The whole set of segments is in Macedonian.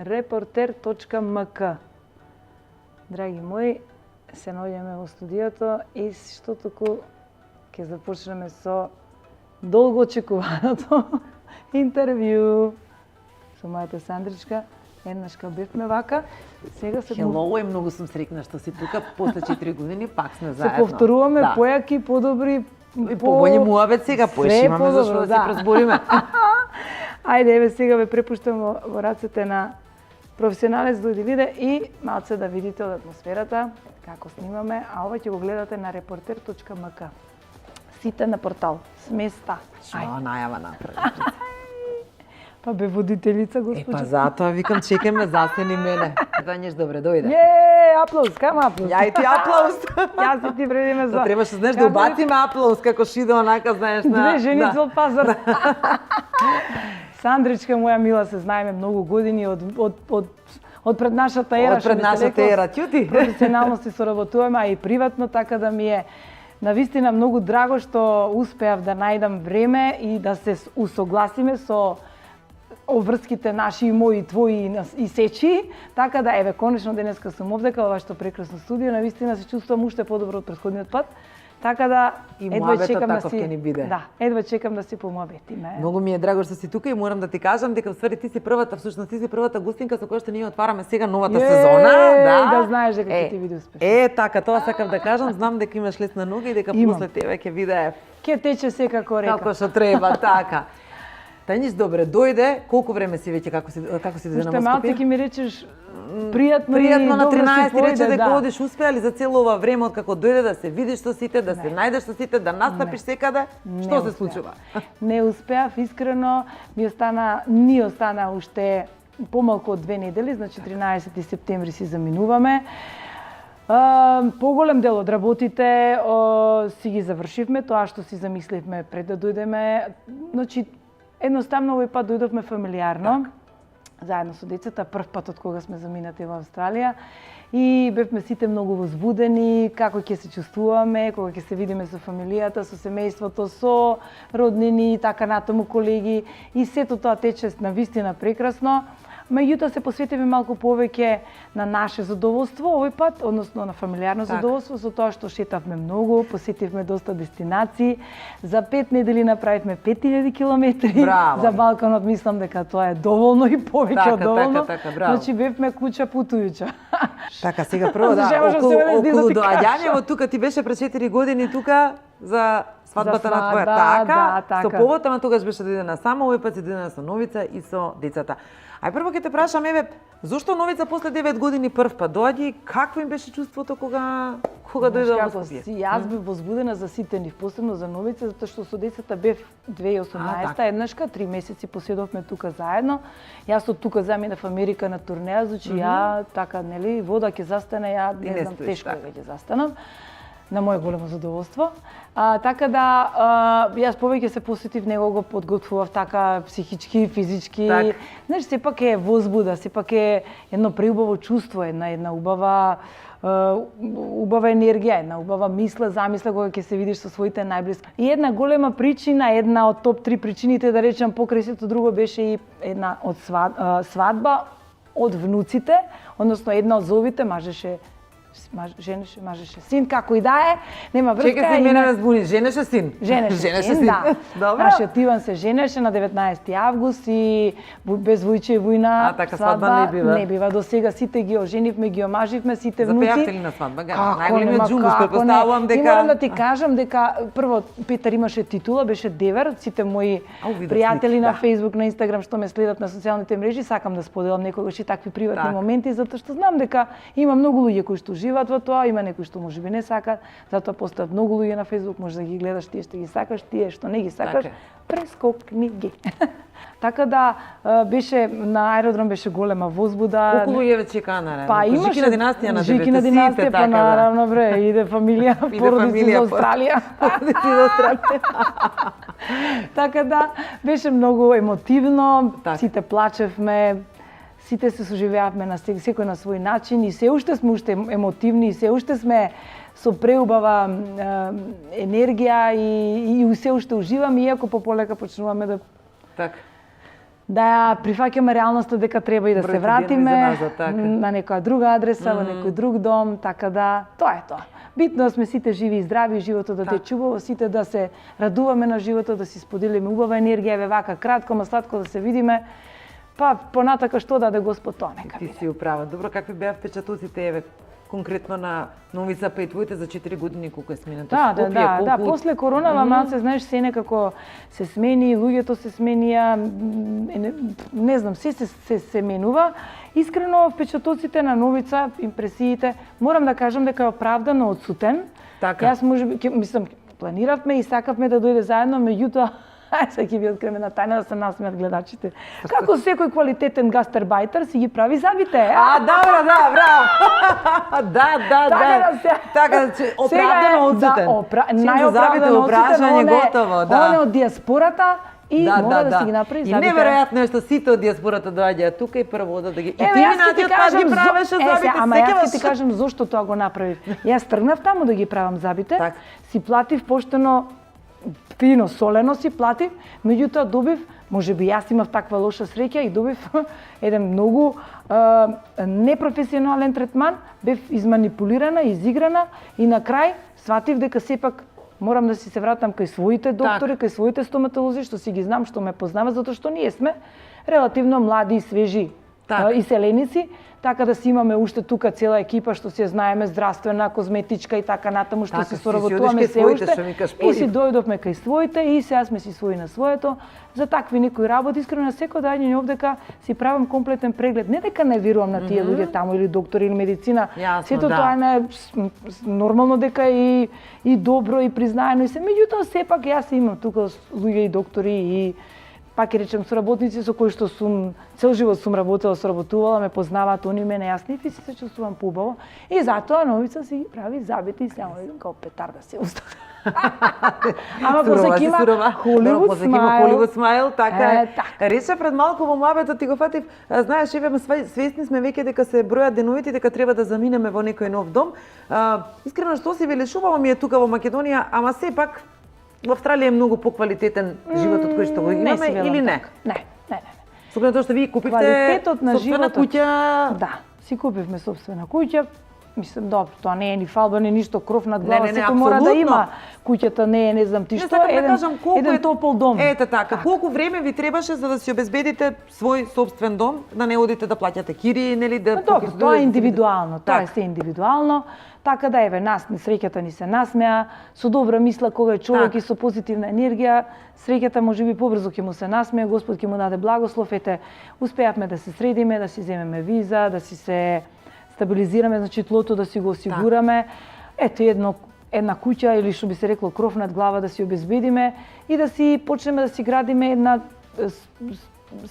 Reporter.mk. Драги мои, се наоѓаме во студиото и што току ќе започнеме со долго очекуваното интервју со мојата Сандричка. Еднашка бевме вака, сега се... Хелоу, многу сум среќна што си тука, после 4 години пак сме заедно. Се повторуваме, појаки, подобри, и побољи муабет сега, поеш имаме зашто да си прозбориме. Ајде, еве сега ве препуштам во рацете на професионалец да види и малце да видите од атмосферата, како снимаме, а ова ќе го гледате на reporter.mk. Сите на портал, сместа. Што најава направи? Па бе водителица, госпоѓа. Па затоа викам, чекаме, застани мене. Данјеш добре дојде. Аплауз, кај аплауз? Ја и ти аплауз. Јас и ти вредиме за... Да требаше, знаеш, да убациме аплауз, како шиде онака, знаеш, на... Две жени цел пазар. Сандричка, моја мила, се знаеме многу години од пред нашата ера. Од пред нашата ера, ќути. Професионално се соработуваме, а и приватно, така да ми е навистина многу драго што успеав да најдам време и да се усогласиме со обврските наши и мои, твои и сечи, така да еве конечно денеска сум овде кај вашето прекрасно студио, навистина се чувствувам уште подобро од претходниот пат. Така да едва чекам да си Да, едва чекам да си помоветиме. Многу ми е драго што си тука и морам да ти кажам дека всвари ти си првата гостинка со која што ние отвараме сега новата сезона, да знаеш дека ќе ти биде успешно. Така, тоа сакам да кажам, знам дека имаш лесна нога и дека после тебе ќе виде ќе тече секако река. Како што треба, така. Тањиш, добре, дојде, колку време си веќе, како си дојде на Скопје? Малце ќе ми речеш пријатно на 13 рече дека одиш, успеа ли за цело ова време од како дојде да се видиш со сите, да се најдеш со сите, да настапиш секаде? Што се случува? Не успеав, искрено, ни остана уште помалку од 2 недели, значи 13 септември си заминуваме. Поголем дел од работите си ги завршивме, тоа што си замисливме пред да дојдеме, значи едноставно овој пат дојдовме фамилиарно, заедно со децата, прв пат од кога сме заминати во Австралија и бевме сите многу возбудени, како ќе се чувствуваме, кога ќе се видиме со фамилијата, со семејството, со роднини, така натаму колеги и сето тоа тече навистина прекрасно. Меѓутоа се посветивме малку повеќе на наше задоволство овој пат, односно на фамилиарно задоволство, со тоа што шетавме многу, посетивме доста дестинации. За 5 недели направивме 5000 километри. За Балканот мислам дека тоа е доволно и повеќе од доволно. Значи бевме куча путујуча. Така, сега прво околу доаѓањето тука ти беше пред 4 години тука за свадбата на твоја така. Со повод, ама тогаш беше дојдена сама, овој пат си дојдена со Новица и со децата. Ај прво ќе те прашам, еве, зошто Новица после 9 години прв пат доаѓа и какво им беше чувството кога дојде во Скопје? Јас бев возбудена за сите нив, посебно за Новица, затоа што со децата бев 2018 еднашка, 3 месеци поседовме тука заедно. Јас од тука заминав Америка на турнеја, значи ја така, нели, вода ќе застане, ја не знам, тешко е ќе застанам. На моје големо задоволство. Така да, јас повеќе се посветив, него го подготвував така психички, физички. Знаеш, сепак е возбуда, сепак е едно преубаво чувство, една убава енергија, една убава мисла, замисла кога ќе се видиш со своите најблиски. И една голема причина, една од топ 3 причините, да речем, покрај сето друго беше и една од свадба од внуците, односно една од зовите мажеше син, како и да е, нема врска. Чекај се, мене ме збуни, женеше син? Женеше син, да. Нашиот Иван се женеше на 19 август и без војче и војна свадба не бива. До сега сите ги оженивме, ги омаживме, сите внуци. Запејавте ли на свадба? Најголемиот джунгус, претпоставувам дека... И морам да ти кажам дека, прво, Петар имаше титула, беше девер, сите мои пријатели на Facebook, на Instagram, што ме следат на социјалните мрежи, сакам да споделам некогаш и такви приватни моменти, затоа што знам дека има многу луѓе кои што живеат во тоа, има некои што можеби не сакаат, затоа постојат многу луѓе на Facebook, може да ги гледаш тие што ги сакаш, тие што не ги сакаш, прескокни ги. Така да беше на аеродром беше голема возбуда. Колку луѓе ве чекаа на аеродром? Па имаше Жики на династија на Жики на династија, па наравно бре, иде фамилија, породици за Австралија. Породици за Австралија. Така да беше многу емотивно, сите плачевме. Сите се соживеавме на секој на свој начин и се уште сме емотивни и се уште сме со преубава енергија и се уште уживам, иако полека почнуваме да ја прифаќаме реалноста дека треба и да се вратиме на некоја друга адреса, во некој друг дом, така да тоа е тоа. Битно да сме сите живи и здрави, животот да тече убаво, сите да се радуваме на животот, да си споделиме убава енергија, еве вака кратко, ма сладко да се видиме. Па понатака што даде Господ, тоа нека биде. Ти си управа. Добро, какви беа впечатоците, еве конкретно на Новица, па и твоите за 4 години колку е сменето Скопје? Да, после коронава малце, знаеш, се некако се смени, луѓето се сменија, не знам, се менува. Искрено, впечатоците на Новица, импресиите, морам да кажам дека е оправдано одсутен. Така. Јас мислам, планиравме и сакавме да дојде заедно, меѓутоа, сега ќе ви откриеме на тајна да се насмеат гледачите. Како секој квалитетен гастербајтер си ги прави забите, добро, браво. Да. Така, оправдано одсутен. Најоправдано одсутен, готово, да. Он е од диаспората и мора да си ги направи забите. И неверојатно е што сите од диаспората доаѓаат тука и прво да ги... И ти минатиот пат ги правеше забите, ама јас ќе ти кажам зошто тоа го направив. Јас тргнав таму да ги правам забите, си платив поштено, фино, солено си платив, меѓутоа добив, можеби јас имав таква лоша среќа и добив еден многу непрофесионален третман, бев изманипулирана, изиграна и на крај сватив дека сепак морам да си се вратам кај своите доктори, кај своите стоматолози, што си ги знам, што ме познава, затоа што ние сме релативно млади и свежи иселеници, така да си имаме уште тука цела екипа што се знаеме, здравствена, козметичка и така натаму, што си соработуваме се уште. И си дојдовме кај своите и сега сме си свои на своето. За такви некои работи, искрено на секој доаѓање овдека си правам комплетен преглед. Не дека не верувам на тие луѓе таму или доктори или медицина. Сето тоа е нормално дека и добро и признаено и се. Меѓутоа сепак јас имам тука луѓе и доктори и пак ќе речем соработници со кои што сум цел живот сум работела, соработувала, ме познаваат они мене, јас нив и се чувствувам поубаво. И затоа Новица си ги прави забити и само како петарда се устава. Ама после кима Холивуд смайл, така. Рече пред малку во муабетот ти го фатив, знаеш, еве свесни сме веќе дека се бројат деновите, дека треба да заминеме во некој нов дом. Искрено што си велиш, убаво ми е тука во Македонија, ама сепак во Австралија е многу поквалитетен животот кој што го имаме или не? Не. Сопрено тоа што ви купивте собствена куќа? Да, си купивме собствена куќа. Мислам, добро, тоа не е ни фалба, не ништо, кров над глава, сето мора да има. Куќата не е, не знам ти што, еден топол дом. Ете така, колку време ви требаше за да си обезбедите свој собствен дом, да не одите да плаќате кири, нели да... Тоа е индивидуално, тоа е се индивидуално. Така да еве нас среќата ни се насмеа, со добра мисла кога е човек и со позитивна енергија, среќата можеби побрзо ќе му се насмее, Господ ќе му даде благослов, ете, успеавме да се средиме, да си земеме виза, да си се стабилизираме, значи тлото да си го осигураме. Ето една куќа или што би се рекло кров над глава да си обезбедиме и да си почнеме да си градиме една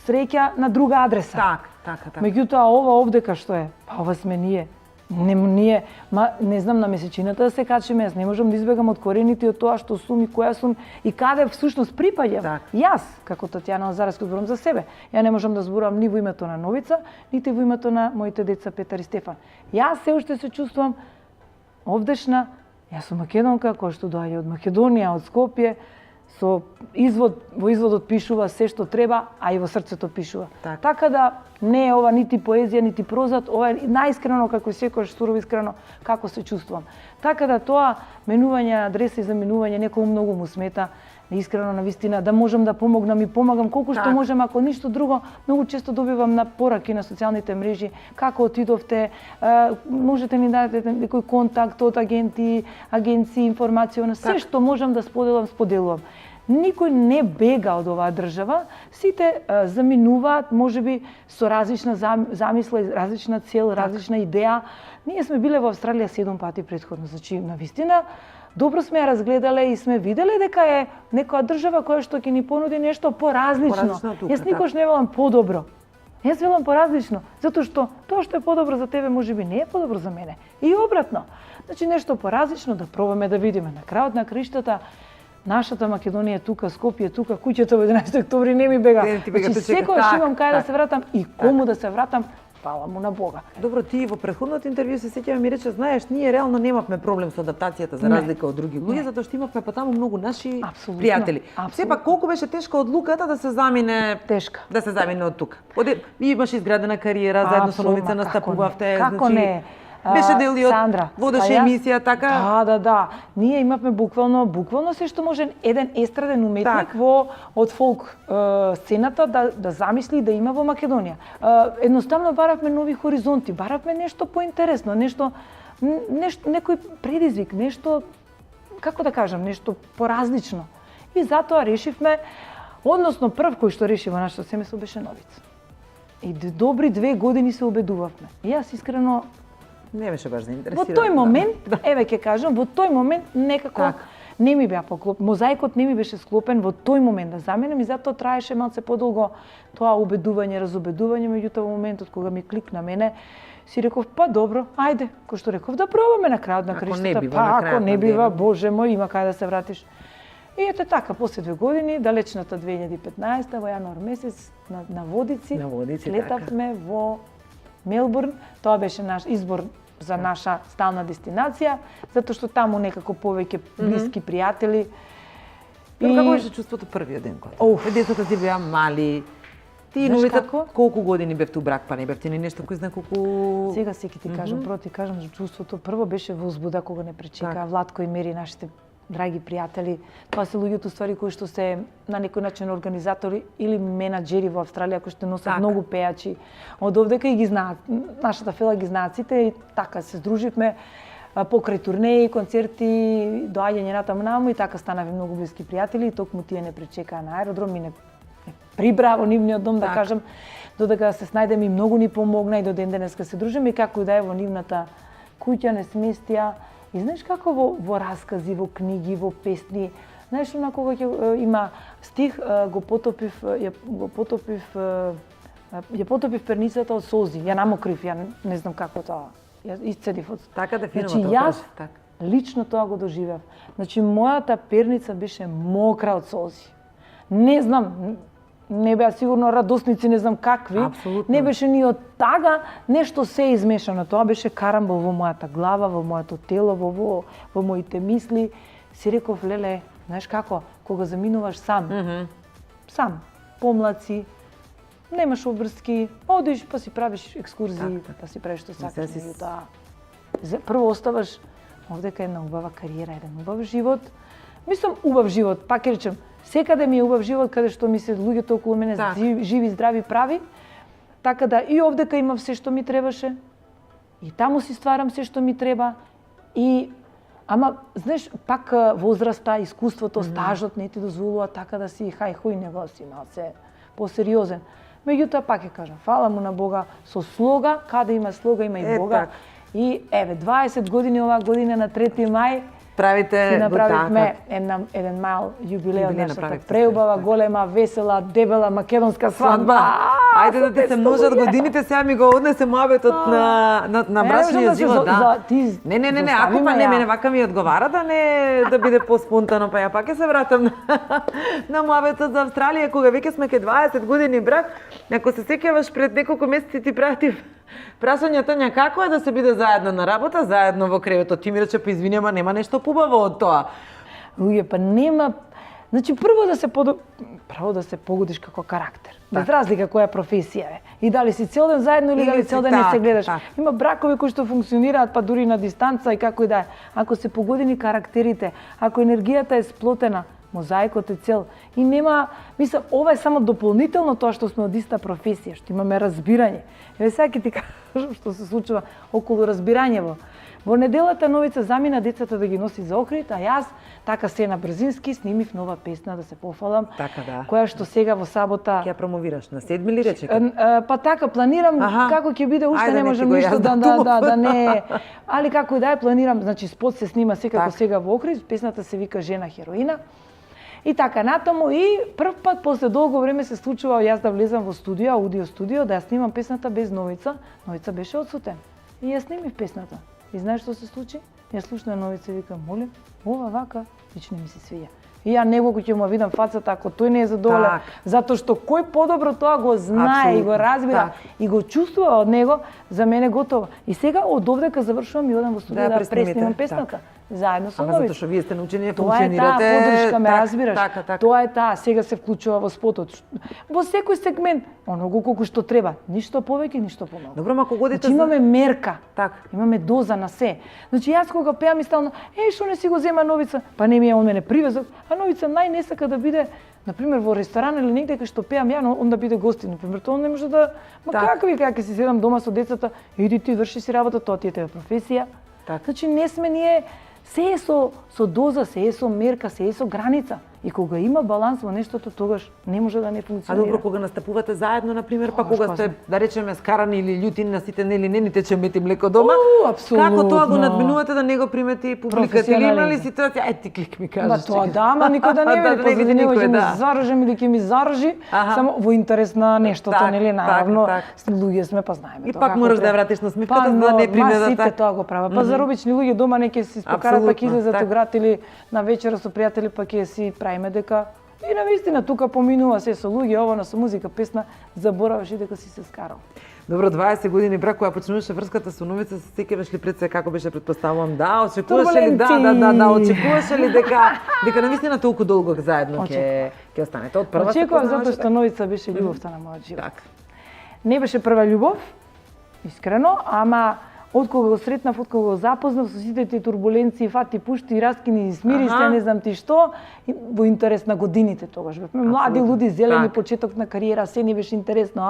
среќа на друга адреса. Така. Меѓутоа ова овдека што е? Па ова сме ние. Не знам на месечината да се качиме, јас не можам да избегам од корените од тоа што сум и која сум и каде всушност припаѓам. Јас, како Татјана Лазаревска, зборам за себе. Ја не можам да зборам ни во името на Новица, нити во името на моите деца Петар и Стефан. Јас се уште се чувствувам овдешна, јас сум македонка која што доаѓа од Македонија, од Скопје, во изводот пишува се што треба, а и во срцето пишува. Така да не е ова нити поезија, нити прозат, ова е најискрено како секојаш сурово искрено како се чувствувам. Така да тоа менување на адреса и заменување некој многу му смета, искрено навистина да можам да помогнам и помагам колку што можам, ако ништо друго, многу често добивам на пораки на социјалните мрежи, како отидовте, можете ни дадете некој контакт од агенции, информација, на се што можам да споделувам. Никој не бега од оваа држава, сите заминуваат, можеби со различна замисла, различна цел, различна идеја. Ние сме биле во Австралија 7 пати претходно, значи навистина добро сме ја разгледале и сме виделе дека е некоја држава која што ќе ни понуди нешто поразлично. Јас никош не велам подобро. Јас велам поразлично, затоа што тоа што е подобро за тебе можеби не е подобро за мене. И обратно. Значи нешто поразлично да пробаме да видиме. На крајот на криштата нашата Македонија е тука, Скопје е тука, куќата во 11 октомври не ми бега. Значи секогаш имам кај да се вратам и кому да се вратам, фала му на Бога. Добро, ти во претходното интервју се сеќавам ми рече, знаеш, ние реално немавме проблем со адаптацијата за разлика од други луѓе, затоа што имавме потаму многу наши пријатели. Сепак колку беше тешка одлуката да се замине од тука. Имаш изградена кариера, заедно со Новица настапувавте, како не? Беше дел и од водеше емисија, така? Да. Ние имавме буквално се што може еден естраден уметник од фолк сцената да замисли да има во Македонија. Едноставно баравме нови хоризонти, баравме нешто поинтересно, нешто некој предизвик, нешто, како да кажам, нешто поразлично. И затоа решивме, односно прв кој што реши во нашето семејство беше Новица. И добри 2 години се убедувавме. И јас искрено не беше баш заинтересирана. Во тој момент, еве ќе кажам, во тој момент некако не ми беа поклопен, мозаикот не ми беше склопен во тој момент да заменам и затоа траеше малце подолго тоа убедување, разубедување, меѓутоа во моментот кога ми кликна мене, си реков, па добро, ајде, кој што реков, да пробаме на крајот на краиштата, ако не бива, боже мој, има кај да се вратиш. И ете така, после 2 години, далечната 2015 во јануар месец на Водици, летавме во Мелбурн, тоа беше наш избор за наша стална дестинација, затоа што таму некако повеќе блиски пријатели. Како беше чувството првиот ден кога? Децата ти беа мали. Ти Новица колку години бевте у брак, па не бевте ни нешто кој знае колку. Сега ќе ти кажам, прво ти кажам за чувството. Прво беше возбуда кога не пречека Владко и Мери, нашите драги пријатели. Тоа се луѓето ствари кои што се на некој начин организатори или менаџери во Австралија кои што носат многу пејачи. Од овдека и ги знаат, нашата фела ги знаат сите и така се здруживме покрај турнеи, концерти, доаѓање натаму и така станавме многу блиски пријатели и токму тие не пречекаа на аеродром и не прибра во нивниот дом, да кажам, додека се снајдеме и многу ни помогна и до ден денеска се дружиме и како и да е во нивната куќа не сместија. И знаеш како во раскази, во книги, во песни, знаеш она кога има стих, ја потопив перницата од солзи, ја намокрив, ја не знам како тоа, ја исцедив од... Така да финува тоа. Значи јас лично тоа го доживев. Значи мојата перница беше мокра од солзи. Не знам, не беа сигурно радосници, не знам какви. Апсолутно. Не беше ни од тага нешто се измешано. Тоа беше карамбол во мојата глава, во моето тело, во моите мисли. Си реков, леле, знаеш како, кога заминуваш сам, сам, помлаци, немаш обврски, одиш па си правиш екскурзии, па си правиш што сакаш. Прво оставаш овдека една убава кариера, еден убав живот. Мислам, убав живот, пак ќе речем, секаде ми е убав живот, каде што ми се луѓето околу мене живи, здрави, прави. Така да и овдека имам се што ми требаше, и таму си стварам се што ми треба. Ама, знаеш, пак возраста, искуството, стажот не ти дозволува така да си хај-хуј, него си малце посериозен. Меѓутоа, пак ќе кажам, фала му на Бога, со слога, каде има слога, има и Бога. И, еве, 20 години оваа година на 3 мај, си направивме еден мал јубилеј од нашата преубава, голема, весела, дебела македонска свадба. Ајде да ти се множат годините, сега ми го однесе моабетот на брачниот живот, да. Не, ако па не, мене вака ми одговара да биде поспонтано, па ја пак ќе се вратам на моабетот за Австралија, кога веќе сме ке 20 години брак. Ако се сеќаваш пред неколку месеци ти пратив прашање, Тања, како е да се биде заедно на работа, заедно во креветот? Ти ми рече, па извини, ама нема нешто побаво од тоа. Луѓе, па нема. Значи, прво да се погодиш како карактер. Без разлика која професија е. И дали си цел ден заедно или дали цел ден не се гледаш. Има бракови кои што функционираат па дури на дистанца и како и да е. Ако се погодени карактерите, ако енергијата е сплотена, мозаикот е цел. И нема, мислам, ова е само дополнително тоа што сме од иста професија, што имаме разбирање. Еве сега ќе ти кажам што се случува околу разбирањево. Во неделата Новица замина децата да ги носи за Охрид, а јас така се на брзински снимив нова песна да се пофалам. Така да. Која што сега во сабота ќе ја промовираш на 7 или речека? Па така планирам како ќе биде, уште не можам ништо да не. Али како и да е планирам, значи спот се снима секако сега во Охрид, песната се вика Жена хероина. И така натаму и прв пат после долго време се случува јас да влезам во студио, аудио студио, да ја снимам песната без Новица. Новица беше одсутен. И ја снимив песната. И знаеш што се случи? Ја слушна Новица и вика, молим, ова вака, лично ми се свиѓа. И ја него кој ќе му видам фацата ако тој не е задоволен, затоа што кој подобро тоа го знае и го разбира и го чувствува од него, за мене готово. И сега од овдека завршувам и одам во студија да преснимам песната. Заедно со Новица. Затоа што вие сте научени, функционирате. Тоа е таа подршка, ме разбираш. Тоа е таа, сега се вклучува во спотот. Во секој сегмент, оного колку што треба, ништо повеќе, ништо помалку. Добро, ма годите имаме мерка. Имаме доза на се. Значи јас кога пеам и стално, што не си го зема Новица, па не ми е он мене привезок, а Новица не сака да биде например во ресторан или негде кај што пеам ја, но он да биде гостин, например, тоа не може да какви ќе си седам дома со децата, иди ти врши си работа, тоа ти е тебе професија. Значи не сме ние се е со доза, се е со мерка, се е со граница. И кога има баланс во нештото, тогаш не може да не функционира. А добро, кога настапувате заедно, например, па кога сте, да речеме, скарани или љути на сите, нели не ни тече мет и млеко дома, како тоа го надминувате да не го примети публиката? Или има ли ситуација, ти клик ми кажеш? Ба тоа да, ама никој да не види, некој ќе ми заражам или ќе ми заражи, само во интерес на нештото, нели, наравно, луѓе сме, па знаеме. И пак мораш да ја вратиш на смивката, за да не примедат. Сите тоа го прават. Па заробични луѓе дома не ќе се спокарат, па ќе излезат у град или на вечера со пријатели, па ќе си правиме дека и навистина тука поминува се со луѓе, ова со музика, песна, забораваш и дека си се скарал. Добро, 20 години брак, кога почнуваше врската со Новица, се сеќаваш ли пред се како беше, претпоставувам, очекуваше ли очекуваше ли дека навистина толку долго заедно ќе останете од прва? Очекував затоа што Новица беше љубовта на мојот живот. Не беше прва љубов, искрено, ама од кога го сретнав, од кога го запознав со сите тие турбуленции, фати, пушти, раскини, смири се, не знам ти што, во интерес на годините тогаш. Бевме млади луди, зелени, почеток на кариера, се ни беше интересно,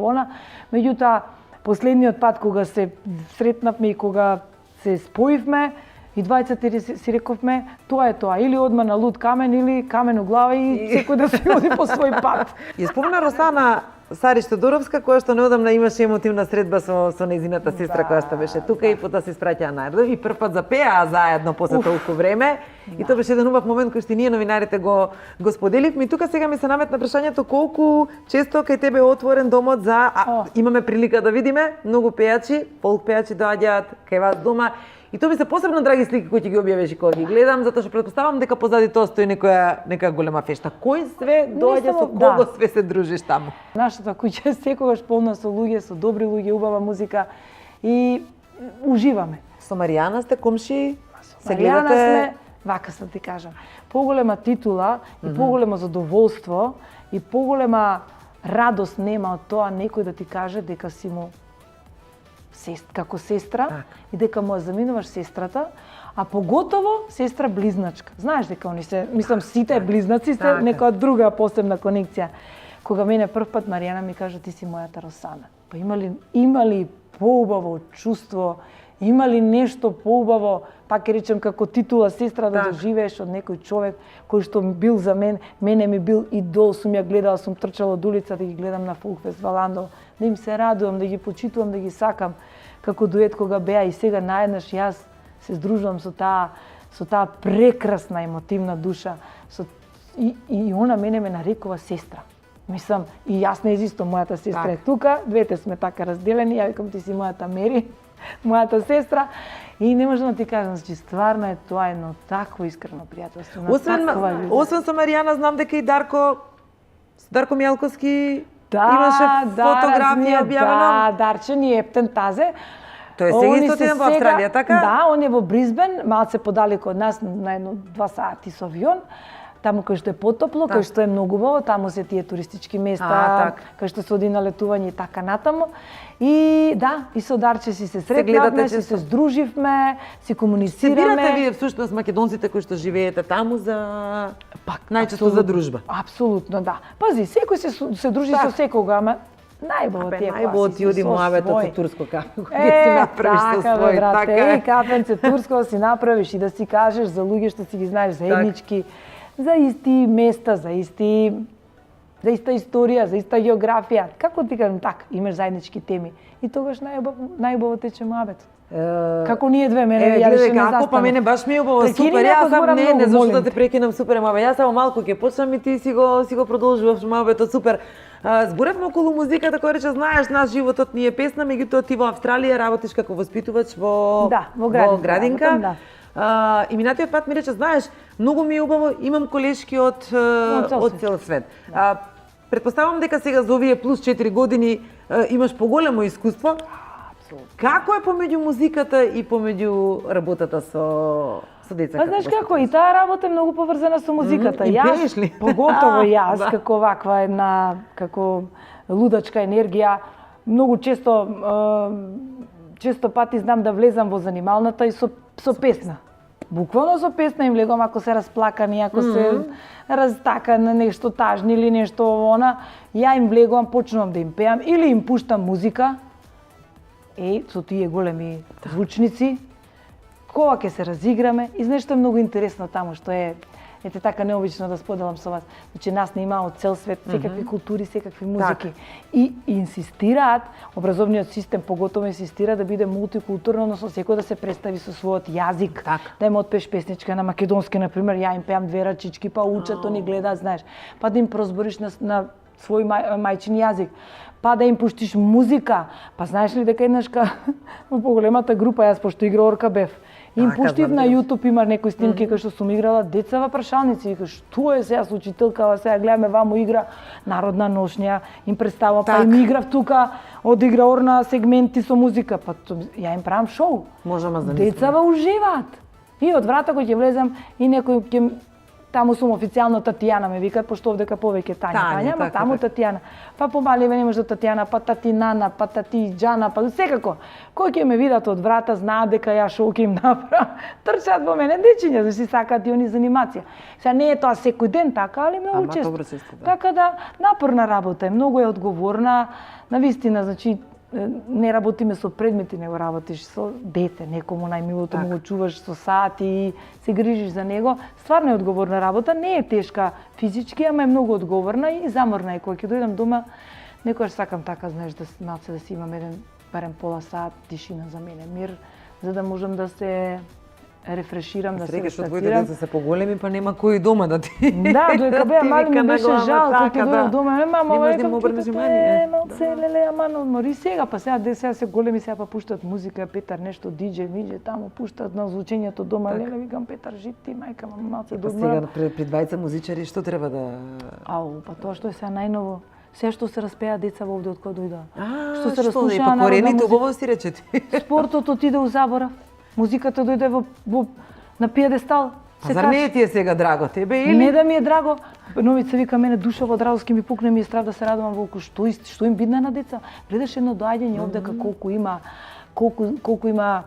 она. Меѓутоа, последниот пат кога се сретнавме и кога се споивме, и двајцата си рековме, тоа е тоа, или одма на луд камен, или камен у глава и секој да се оди по свој пат. Ја спомна Росана Сариш Тодоровска, која што неодамна имаше емотивна средба со нејзината сестра која што беше тука и потоа се испраќаа најдов и првпат запеаа заедно после толку време. И тоа беше еден убав момент кој што ние новинарите го споделивме. И тука сега ми се наметна прашањето колку често кај тебе е отворен домот за имаме прилика да видиме многу пејачи, фолк пејачи доаѓаат кај вас дома. И тоа ми се посебно драги слики кои ќе ги објавиш и кога ги гледам, затоа што претпоставам дека позади тоа стои некоја голема фешта. Кој све доаѓа, со кого све се дружиш таму? Нашата куќа е секогаш полна со луѓе, со добри луѓе, убава музика и уживаме. Со Маријана сте комши? Со Маријана сме, вака сам ти кажам, поголема титула и поголемо задоволство и поголема радост нема од тоа некој да ти каже дека си му како сестра и дека му заминуваш сестрата, а поготово сестра близначка. Знаеш дека они се, мислам сите близнаци се некоја друга посебна конекција. Кога мене првпат Маријана ми кажа ти си мојата Росана. Па има ли поубаво чувство, има ли нешто поубаво, пак ќе речем како титула сестра да доживееш од некој човек кој што бил за мене ми бил идол, сум ја гледала, сум трчала од улица да ги гледам на Фолк фестивал Ландо, да им се радувам, да ги почитувам, да ги сакам како дует кога беа и сега наеднаш јас се здружувам со таа прекрасна емотивна душа и она мене ме нарекува сестра. Мислам, и јас не изисто, мојата сестра е тука, двете сме така разделени, ја викам ти си мојата Мери, мојата сестра. И не можам да ти кажам, че стварно е тоа едно такво искрено пријателство. Освен со Маријана, знам дека и Дарко Мјалковски имаше фотографија објавена. Дарче ни Ептен Тазе. Тој сега исто во Австралија, така? Да, он е во Бризбен, малце подалеку од нас, на 2 сати со авион. Таму кај што е потопло, кај што е многу убаво, таму се тие туристички места, кај што се оди на летување и така натаму. И да, и со Дарче си се сретнавме, си се здруживме, си комуницираме. Се бирате вие всушност македонците кои што живеете таму за најчесто за дружба? Апсолутно, да. Пази, секој се дружи со секога, ама најбаво ти е најбаво ти оди муабетот со турско кафе, кога си направиш со свој, така е. Кафенце турско си направиш и да си кажеш за луѓе што си ги знаеш заеднички, за исти места, за иста историја, за иста географија. Како ти кажам така, имаш заеднички теми и тогаш најубаво тече муабет. Како ние две, мене ја беше не застанав. Па мене баш ми е убаво, супер. Јас сам не зашто да те прекинам, супер муабет. Јас само малку ќе почнам и ти си го продолжуваш муабетот, супер. Зборевме околу музиката, која рече, знаеш, наш животот ни е песна, меѓутоа ти во Австралија работиш како воспитувач во градинка. И минатиот пат ми рече, знаеш, многу ми е убаво, имам колешки од цел свет. Претпоставам дека сега за овие плюс 4 години имаш поголемо искуство. Како е помеѓу музиката и помеѓу работата со деца? Па знаеш како, и таа работа е многу поврзана со музиката. И пееш ли? Поготово јас, како ваква една, како лудачка енергија, многу често пати знам да влезам во занималната и со песна. Буквално со песна им влегам ако се расплакани, ако се разтакани, нешто тажни или нешто она, ја им влегувам, почнувам да им пеам или им пуштам музика. Со тие големи звучници, кога ќе се разиграме, и знаеш што е многу интересно таму, што е, ете така необично да споделам со вас, значи нас не има од цел свет, секакви култури, секакви музики. И инсистираат, образовниот систем поготово инсистира да биде мултикултурно, односно секој да се представи со својот јазик. Да им отпееш песничка на македонски, например, ја им пеам две рачички, па учат, они гледаат, знаеш, па да им прозбориш на свој мајчин јазик. Па да им пуштиш музика. Па знаеш ли дека еднаш во поголемата група, јас пошто играорка бев, им пуштив на YouTube, има некои снимки кај што сум играла деца во прашалници, и кај што е сега со учителкава, сега гледаме ваму игра народна ношња, им представам, па им играв тука од играор на сегменти со музика, па ја им правам шоу. Можеме да децава уживаат. И од врата кој ќе влезам и некој ќе таму сум официјално Татјана ме викат, пошто овдека повеќе Тања, ама таму Татјана. Па помаливе немаш до Татјана, па тати Нана, па тати Џана, па секако. Кој ќе ме видат од врата, знаат дека ја шоу ќе им направам. Трчаат во мене дечиња, зашто сакаат и они занимација. Сега не е тоа секој ден така, али многу често. Така да, напорна работа е, многу е одговорна, навистина, значи не работиме со предмети, него работиш со дете, некому најмилото му го чуваш со сати и се грижиш за него. Стварно е одговорна работа, не е тешка физички, ама е многу одговорна и заморна е. Кога ќе дојдам дома, некогаш сакам така, знаеш, да малце да си имам барем пола сат тишина за мене, мир, за да можам да се рефреширам, да се рестартирам. Што твоите деца се поголеми, па нема кој дома да ти. Да, додека беа мали ми беше жал кога ќе дојдам дома, мама, да им обрнеш внимание. Малце леле, ама одмори сега, па сега се големи, сега па пуштат музика, Петар нешто диџе, миџе таму пуштат на звучењето дома, леле викам Петар жив ти мајка, малце да одморам. Сега при двајца музичари што треба да па тоа што е сега најново. Се што се распеа деца во овде од кога дојдоа. Што се раслушаа на корените, убаво си речете. Спортот отиде у заборав. Музиката дојде на пиедестал. Зар не е ти е сега драго тебе или? Не да ми е драго. Новица вика мене душа во драговски ми пукне, ми е страв да се радувам волку што им бидна на деца. Гледаш едно доаѓање овдека колку има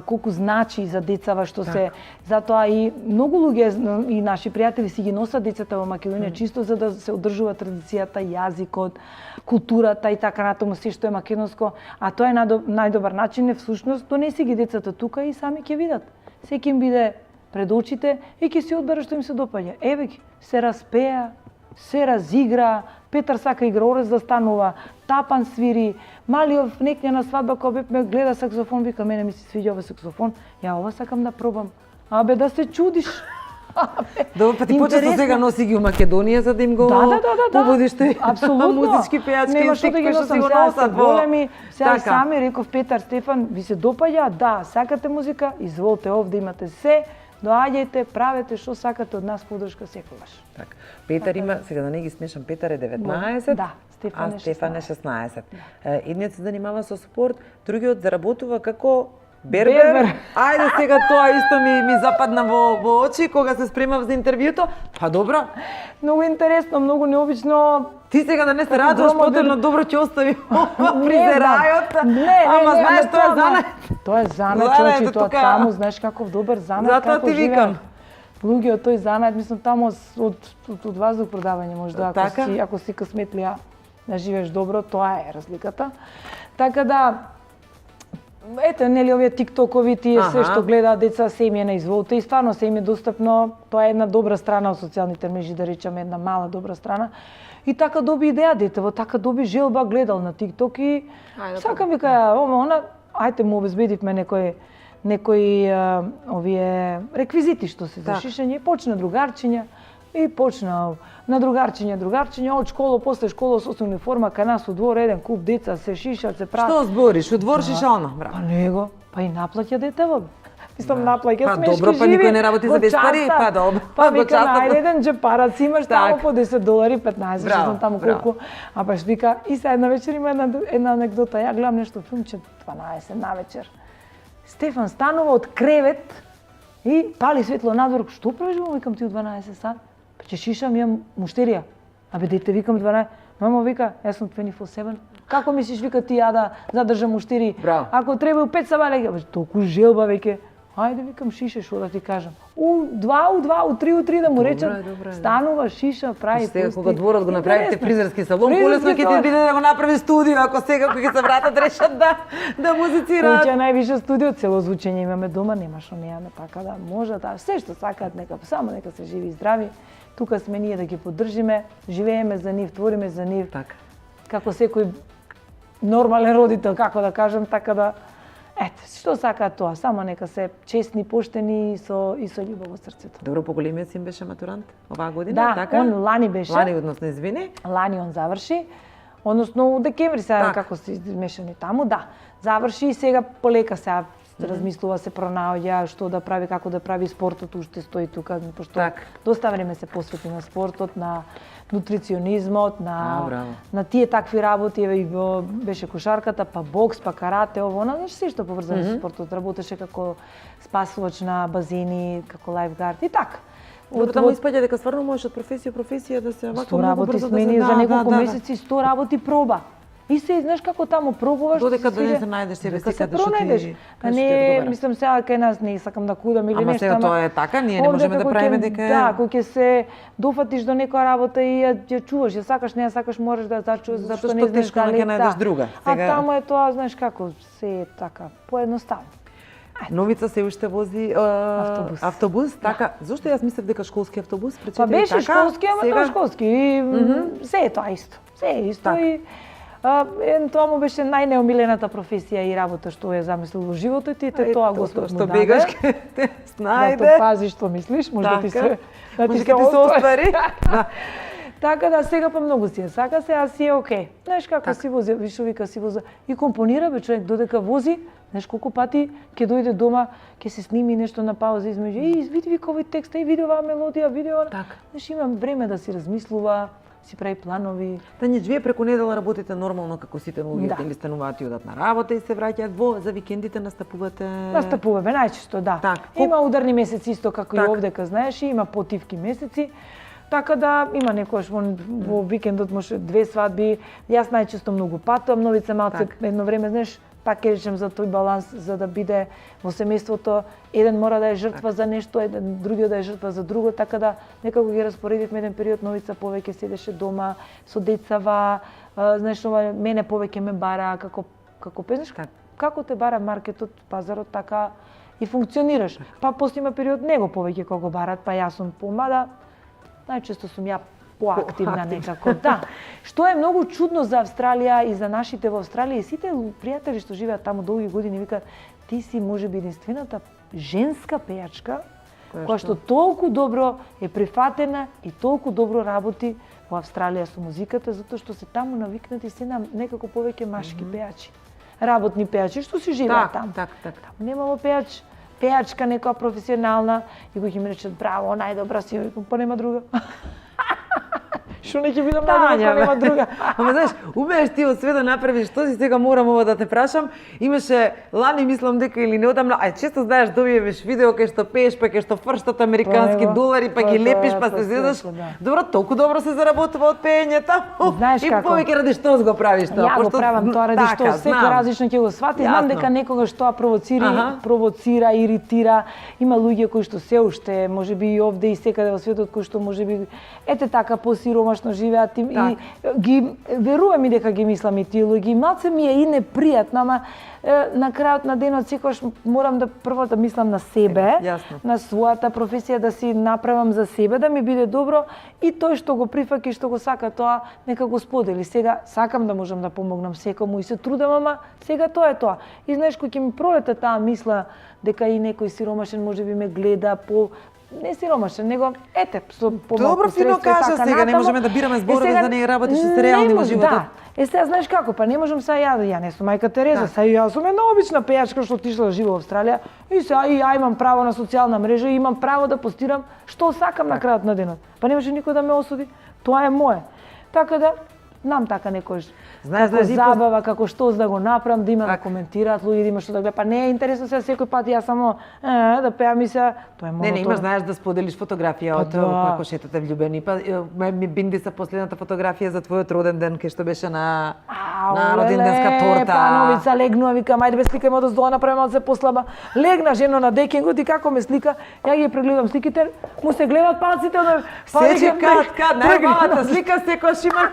колку значи за децава што се, затоа и многу луѓе и наши пријатели си ги носат децата во Македонија чисто за да се одржува традицијата, јазикот, културата и така натаму се што е македонско, а тоа е најдобар начин е всушност донеси ги децата тука и сами ќе видат. Секи им биде пред очите и ќе си одбера што им се допаѓа. Еве ги, се распеа, се разигра, Петар сака играорец да станува, Тапан свири, Малиов некоја на свадба кога ме гледа саксофон, вика мене ми се свиѓа овој саксофон, ја ова сакам да пробам. Абе да се чудиш. Добро, па ти почесто сега носи ги у Македонија за да им го побудиш те музички пејачки инстинкт кои што си го носат во големи. Сега сами реков Петар Стефан, ви се допаѓа? Да, сакате музика, изволте овде имате се. Доаѓајте, правете што сакате од нас, подршка секогаш. Така. Петар има, сега да не ги смешам, Петар е 19, да, Стефан е 16. Едниот се занимава со спорт, другиот заработува како бербер. Ајде сега тоа исто ми западна во очи кога се спремав за интервјуто. Па добро. Многу интересно, многу необично. Ти сега да не се радуваш, поделно добро ќе остави фризерајот. Ама знаеш тоа е занат. Тоа е занат, човече, тоа таму, знаеш каков добар занат, како живеат. Луѓе од тој занат, мислам таму од ваздух продавање можда, ако си късметлија да живееш добро, тоа е разликата. Така да, ете, нели овие тиктокови, тие се што гледаат деца, се им е на изволта и стварно се им е достапно, тоа е една добра страна од социјалните мрежи, да речеме, една мала добра страна. И така доби идеја детево, така доби желба, гледал на тикток и сакам вика, она, ајте му обезбедивме некои овие реквизити што се за шишење, почна другарчиња и почна на другарчиња, од школа, после школа со униформа, кај нас у двор еден куп деца се шишат, се прават. Што збориш, у двор шишална, брат? Па него, па и наплаќа детево. Мислам, наплаќа Па смешки добро, па живи, никој не работи за без пари, па добро. Па Во вика, частата. најде еден джепарац имаш таму Так. по $10, 15, Браво, што сум таму колку. А баш вика, и се една вечер има една анекдота, ја гледам нешто филмче 12 навечер. Стефан станува од кревет и пали светло надвор. Што правиш, му викам ти од 12 сат? Па ќе шишам, имам муштерија. Абе дете викам 12. Мамо вика, јас сум 24/7. Како мислиш вика ти ја да задржам муштери? Браво. Ако треба у 5 сабале, толку желба веќе. Ајде викам шише, што да ти кажам. У 2, у 3 да му речам. Добро. Станува, шиша, прави Сега пусти. кога дворот го направите Интересно. фризерски салон, полесно ќе ти биде да го направи студио, ако сега кога ќе се вратат решат да музицираат. Куќа највише студио, цело звучење имаме дома, нема што немаме, така да може да се што сакаат нека само нека се живи и здрави. Тука сме ние да ги поддржиме, живееме за нив, твориме за нив. Така. Како секој нормален родител, како да кажам, така да ете, што сакаат тоа, само нека се честни, поштени и со љубов во срцето. Добро, поголемиот син беше матурант оваа година, Да, така? он лани беше. Лани, односно, извини. Лани он заврши, односно у декември сега како се измешани таму, да. Заврши и сега полека сега размислува, се пронаоѓа што да прави, како да прави спортот, уште стои тука, пошто доста време се посвети на спортот, на нутриционизмот, на тие такви работи, еве и беше кошарката, па бокс, па карате, ово, знаеш, се што поврзано со спортот, работеше како спасувач на базени, како лајфгард и така. Од таму испаѓа дека стварно можеш од професија да се вака многу брзо да се за неколку месеци 100 работи проба. И се знаеш како таму пробуваш, додека да не се најдеш себе си каде што ти не, мислам сега кај нас не сакам да кудам или нешто. Ама сега тоа е така, ние не можеме да правиме дека да, кога ќе се дофатиш до некоја работа и ја чуваш, ја сакаш, не ја сакаш, можеш да зачуваш зашто не знаеш дали ќе најдеш друга. А таму е тоа, знаеш како, се е така, поедноставно. Новица се уште вози автобус, така. Зошто јас мислев дека школски автобус пречете така? Па беше школски, ама тоа школски. Се е тоа исто. Се е исто и тоа му беше најнеомилената професија и работа што е замислил во животот и тоа Господ му даде. Што бегаш ке те снајде. Да пази што мислиш, може да ти се оствари. Така да сега па многу си сака се, а си е окей. Знаеш како си вози, вишо вика си вози и компонира бе човек додека вози, знаеш колку пати ќе дојде дома, ќе се сними нешто на пауза измеѓу, види овој текст, види оваа мелодија, види оваа. Знаеш имам време да си размислува, си прави планови. Тања, вие преку недела работите нормално како сите луѓе, или стануваат и одат на работа и се враќаат за викендите настапувате? Настапуваме најчесто, да. Има ударни месеци исто како и овдека, знаеш, и има потивки месеци. Така да има некојаш во викендот може 2 свадби. Јас најчесто многу патувам, Новица малце едно време, знаеш, пак ќе речем за тој баланс, за да биде во семејството, еден мора да е жртва за нешто, еден другиот да е жртва за друго, така да некако ги распоредивме еден период, Новица повеќе седеше дома со децава, знаеш, мене повеќе ме бара како пезнеш, како те бара маркетот, пазарот, така и функционираш. Па после има период него повеќе кога го барат, па јас сум помада, најчесто сум ја поактивна некако, да. Што е многу чудно за Австралија и за нашите во Австралија, и сите пријатели што живеат таму долги години викаат, ти си можеби единствената женска пејачка која што толку добро е прифатена и толку добро работи во Австралија со музиката, затоа што се таму навикнати се на некако повеќе машки пејачи. Работни пејачи што си живеат таму. Таму немало пејачка некоја професионална и кој ќе ми речат браво, најдобра си, па нема друга. Што не ќе бидам најдобра, нема друга. Ама знаеш, умееш ти од све да направиш, што си сега морам ова да те прашам. Имаше лани, мислам дека или неодамна, често знаеш добиеваш видео кај што пееш, па кај што фрштат американски долари, па ги лепиш, па се зедаш. Добро, толку добро се заработува од пеење таму. Знаеш како? И повеќе ради што го правиш тоа? Ја го правам тоа ради што секој различно ќе го свати. Знам дека некогаш тоа провоцира, иритира. Има луѓе кои што се уште, можеби и овде и секаде во светот кои што можеби ете така посиромашно живеат и ги верувам и дека ги мислам и тие луѓе. Малце ми е и непријатно, ама на крајот на денот секогаш морам да прво да мислам на себе, на својата професија, да си направам за себе, да ми биде добро и тој што го прифаќа и што го сака тоа, нека го сподели. Сега сакам да можам да помогнам секому и се трудам, ама сега тоа е тоа. И знаеш кој ќе ми пролете таа мисла дека и некој сиромашен можеби ме гледа по не сиромашен, него ете со помалку добро фино кажа сега, не можеме да бираме зборови за неј работиш и се реални во животот. Сега знаеш како, па не можам сега ја не сум мајка Тереза, сега јас сум една обична пејачка што отишла да живее во Австралија и сега и ја имам право на социјална мрежа и имам право да постирам што сакам на крајот на денот. Па не може никој да ме осуди. Тоа е мое. Така да знам така некојаш како забава, како што да го направам, да има да коментираат луѓе, да има што да гледа. Па не е интересно сега секој пат јас само да пеам и се тоа е моето. Не, имаш знаеш да споделиш фотографија од како шетате влюбени. Па ми бинди се последната фотографија за твојот роден ден кај што беше на роденденска торта. Пановица легнува, викам ајде бе сликајме од оздоа, направиме од се послаба. Легна жено на декингот и како ме слика, ја ги прегледам сликите, му се гледат палците од Сечи кат, најбавата слика секојаш има.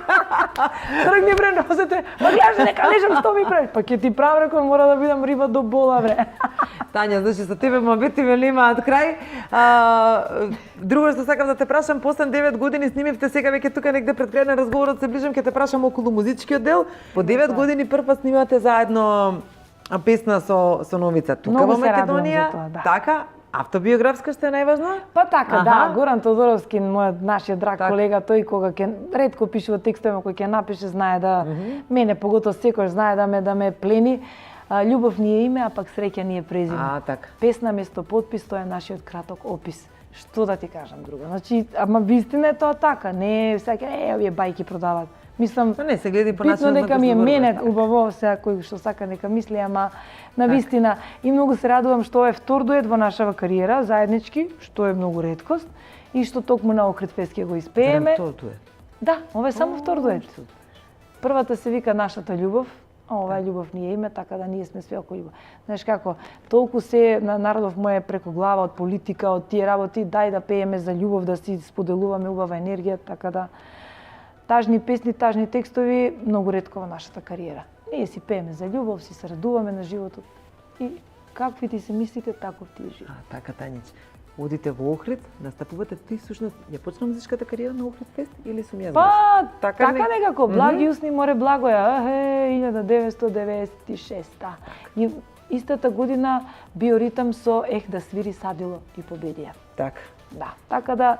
Тргни бре носете. Ма гледаш дека лежам што ми прави. Па ќе ти правам рекол мора да бидам риба до бола бре. Тања, значи со тебе мобити ме немаат крај. Друго што сакам да те прашам, после 9 години снимивте сега веќе тука негде пред крај на разговорот се ближам, ќе те прашам околу музичкиот дел. По 9 години прв пат снимате заедно песна со Новица тука во Македонија. Така? Автобиографска што е најважно? Па така, да, Горан Тодоровски, мојот нашиот драг колега, тој кога ќе ретко пишува текстови, кој ќе напише знае да мене поготово секој знае да ме плени. Љубов ни е име, а пак среќа ни е презиме. Така. Песна место подпис, тоа е нашиот краток опис. Што да ти кажам друго? Значи, ама вистина е тоа така, не всеки овие бајки продаваат. Мислам, не се гледа по начинот на дека ми е мене убаво сега кој што сака нека мисли, ама на вистина и многу се радувам што е втор дует во нашава кариера заеднички, што е многу реткост и што токму на Охрид фест ќе го испееме. Да, ова е само втор дует. Првата се вика Нашата љубов, а ова е Љубов ни е име, така да ние сме све околу љубов. Знаеш како, толку се на народов мој преку глава од политика, од тие работи, дај да пееме за љубов, да си споделуваме убава енергија, така да тажни песни, тажни текстови, многу ретко во нашата кариера. Ние си пееме за љубов, си се радуваме на животот и какви ти се мислите, таков ти е живот. Така, Тањич. Одите во Охрид, настапувате ти всушност, ја почна музичката кариера на Охрид фест или сум јас? Па, така некако, Благи усни море благоја, 1996. И истата година Биоритам со Ех да свири садило и победија. Така. Да, така да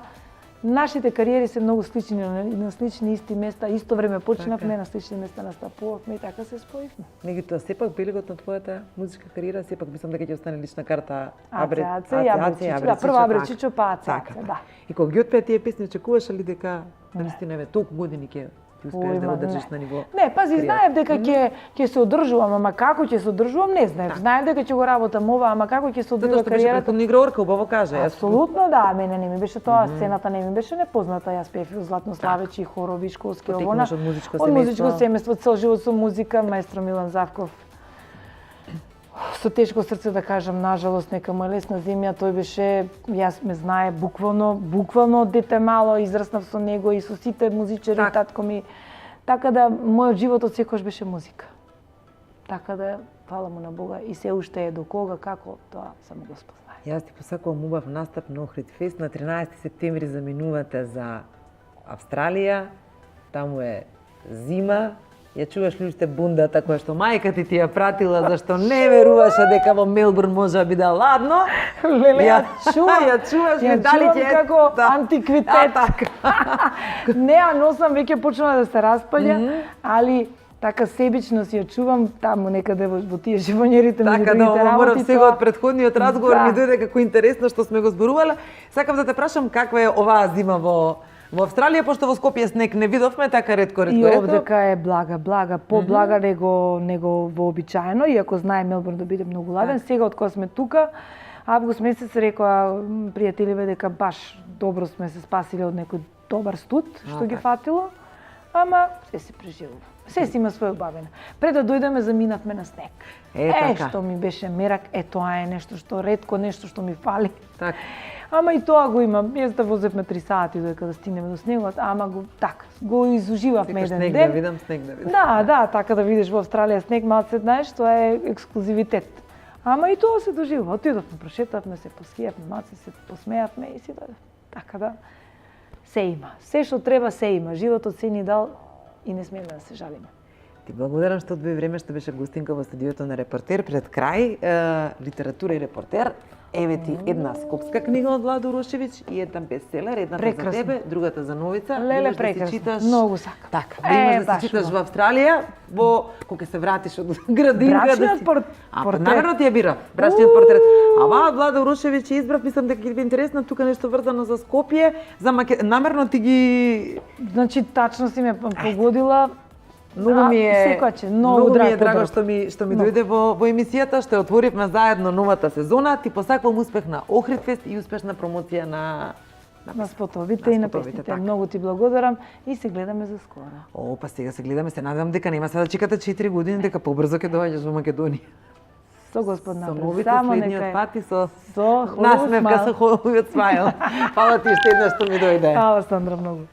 нашите кариери се многу слични, на слични исти места, исто време почнавме, на слични места настапувавме и така се споивме. Меѓутоа, сепак белегот на твојата музичка кариера, сепак мислам дека ќе остане лична карта Аце, да, прва Абречичо, па Аце, да. И кога ги отпеа тие песни, очекуваш ли дека наистина еве толку години ќе успееш да одржиш на ниво? Не, пази, знаев дека ќе се одржувам, ама како ќе се одржувам, не знаев. Знаев дека ќе го работам ова, ама како ќе се одвива кариерата? Затоа што беше играорка, убаво кажа. Апсолутно да, мене не ми беше тоа, сцената не ми беше непозната. Јас пеев во Златнославечи, хорови, школски овона. Од музичко семејство, цел живот со музика, маестро Милан Завков. Со тешко срце да кажам, нажалост, нека му е лесна земја, тој беше, јас ме знае буквално од дете мало, израснав со него и со сите музичари, татко ми. Така да, мојот живот од секојаш беше музика. Така да, фала му на Бога и се уште е до кога, како, тоа само Господ знае. Јас ти посакувам убав настап на Охрид фест, на 13 септември заминувате за Австралија, таму е зима. Ја чуваш ли уште бундата која што мајка ти ја пратила, зашто не веруваше дека во Мелбурн може да биде ладно? Леле, ја чуваш ли дали ќе како антиквитет. Не, а носам веќе почнува да се распаѓа, али така себично си ја чувам таму некаде во тие живонерите меѓу другите работи. Така да, морам сега од претходниот разговор ми дојде како интересно што сме го зборувале. Сакам да те прашам каква е оваа зима во Австралија, пошто во Скопје снег не видовме, така ретко. И овдека е блага, поблага него вообичаено, иако знае Мелбурн да биде многу ладен. Сега од кога сме тука, август месец рекоа пријателиве дека баш добро сме се спасиле од некој добар студ што ги фатило, ама се се преживува. Се си има своја убавина. Пред да дојдеме заминавме на снег. Што ми беше мерак, тоа е нешто што ретко, нешто што ми фали. Така. Ама и тоа го имам. Јас да возевме 3 сати додека да стигнеме до снегот, ама го изуживавме еден ден. Снег да видам. Да, така да видиш во Австралија снег, малце знаеш, тоа е ексклузивитет. Ама и тоа се доживува. Отидовме, прошетавме се, поскијавме, малце се посмеавме и си дојдовме. Така да се има. Се што треба се има. Животот се ни дал и не смееме да се жалиме. Ти благодарам што одвои време што беше гостинка во студиото на Репортер пред крај, литература и репортер. Еве ти една скопска книга од Владо Урошевиќ и еден бестселер, едната прекрасно. за тебе, другата за Новица. Леле, прекрасно. Да читаш... Многу сакам. Така, да имаш да се читаш во Австралија, кога се вратиш од градинка. Брачниот портрет. Намерно ти ја бира, брачниот портрет. Ама од Владо Урошевиќ избрав, мислам дека ќе ви интересно тука нешто врзано за Скопје, за намерно ти ги... Значи, тачно си ме погодила. Многу ми е многу драго што ми дојде во емисијата, што отворивме заедно новата сезона. Ти посакувам успех на Охридфест и успешна промоција на спотовите и на песните. Така. Многу ти благодарам и се гледаме за скоро. О, па сега се гледаме, се надевам дека нема сега да чекате 4 години, дека побрзо ќе доаѓаш во Македонија. Со Господ напред. Со новите следниот пат и со хубав насмевка, со хубавиот смајл. Фала ти што еднаш што ми дојде. Фала, Сандра, многу.